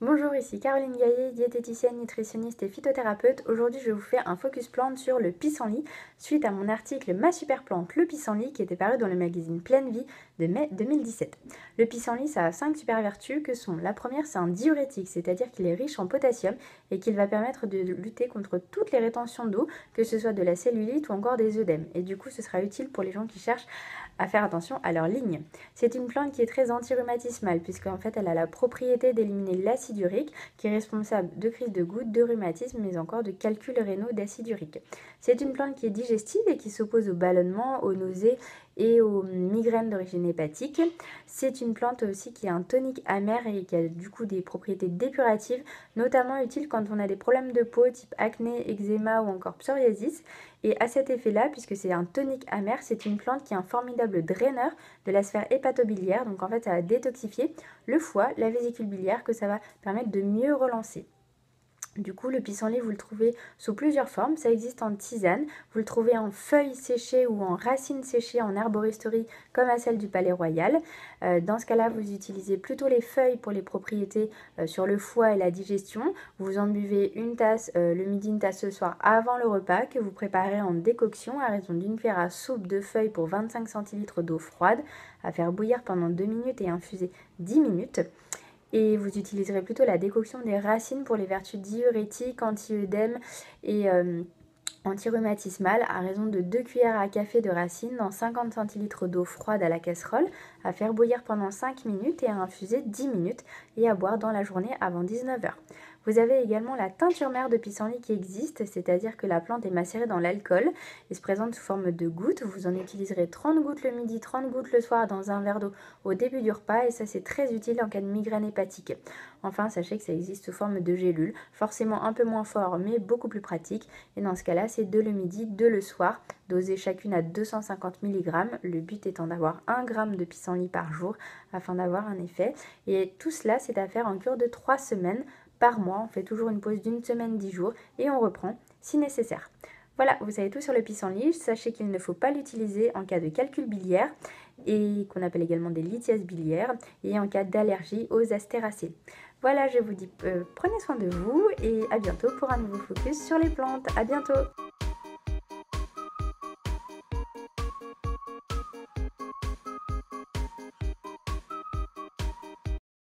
Bonjour, ici Caroline Gaillet, diététicienne, nutritionniste et phytothérapeute. Aujourd'hui, je vous fais un focus plante sur le pissenlit suite à mon article Ma super plante, le pissenlit, qui était paru dans le magazine Pleine Vie de mai 2017. Le pissenlit, ça a 5 super vertus que sont: la première, c'est un diurétique, c'est-à-dire qu'il est riche en potassium et qu'il va permettre de lutter contre toutes les rétentions d'eau, que ce soit de la cellulite ou encore des œdèmes. Et du coup, ce sera utile pour les gens qui cherchent à faire attention à leur ligne. C'est une plante qui est très antirhumatismale puisqu'en fait elle a la propriété d'éliminer l'acide urique qui est responsable de crises de gouttes, de rhumatisme mais encore de calculs rénaux d'acide urique. C'est une plante qui est digestive et qui s'oppose aux ballonnements, aux nausées et aux migraines d'origine hépatique. C'est une plante aussi qui a un tonique amer et qui a du coup des propriétés dépuratives, notamment utiles quand on a des problèmes de peau type acné, eczéma ou encore psoriasis. Et à cet effet-là, puisque c'est un tonique amer, c'est une plante qui est un formidable draineur de la sphère hépatobiliaire. Donc en fait, ça va détoxifier le foie, la vésicule biliaire, que ça va permettre de mieux relancer. Du coup, le pissenlit, vous le trouvez sous plusieurs formes. Ça existe en tisane, vous le trouvez en feuilles séchées ou en racines séchées en herboristerie comme à celle du Palais Royal. Dans ce cas-là, vous utilisez plutôt les feuilles pour les propriétés sur le foie et la digestion. Vous en buvez une tasse le midi, une tasse le soir avant le repas que vous préparez en décoction à raison d'une cuillère à soupe de feuilles pour 25 centilitres d'eau froide à faire bouillir pendant 2 minutes et infuser 10 minutes. Et vous utiliserez plutôt la décoction des racines pour les vertus diurétiques, anti-œdème et antirhumatismale à raison de 2 cuillères à café de racines dans 50 centilitres d'eau froide à la casserole, à faire bouillir pendant 5 minutes et à infuser 10 minutes et à boire dans la journée avant 19h. Vous avez également la teinture mère de pissenlit qui existe, c'est-à-dire que la plante est macérée dans l'alcool et se présente sous forme de gouttes. Vous en utiliserez 30 gouttes le midi, 30 gouttes le soir dans un verre d'eau au début du repas et ça c'est très utile en cas de migraine hépatique. Enfin, sachez que ça existe sous forme de gélules, forcément un peu moins fort mais beaucoup plus pratique. Et dans ce cas-là, c'est 2 le midi, 2 le soir, dosées chacune à 250 mg. Le but étant d'avoir 1 g de pissenlit par jour afin d'avoir un effet. Et tout cela, c'est à faire en cure de 3 semaines par mois. On fait toujours une pause d'une semaine, 10 jours et on reprend si nécessaire. Voilà, vous savez tout sur le pissenlit. Sachez qu'il ne faut pas l'utiliser en cas de calcul biliaire et qu'on appelle également des lithiases biliaires et en cas d'allergie aux astéracées. Voilà, je vous dis prenez soin de vous et à bientôt pour un nouveau focus sur les plantes. À bientôt!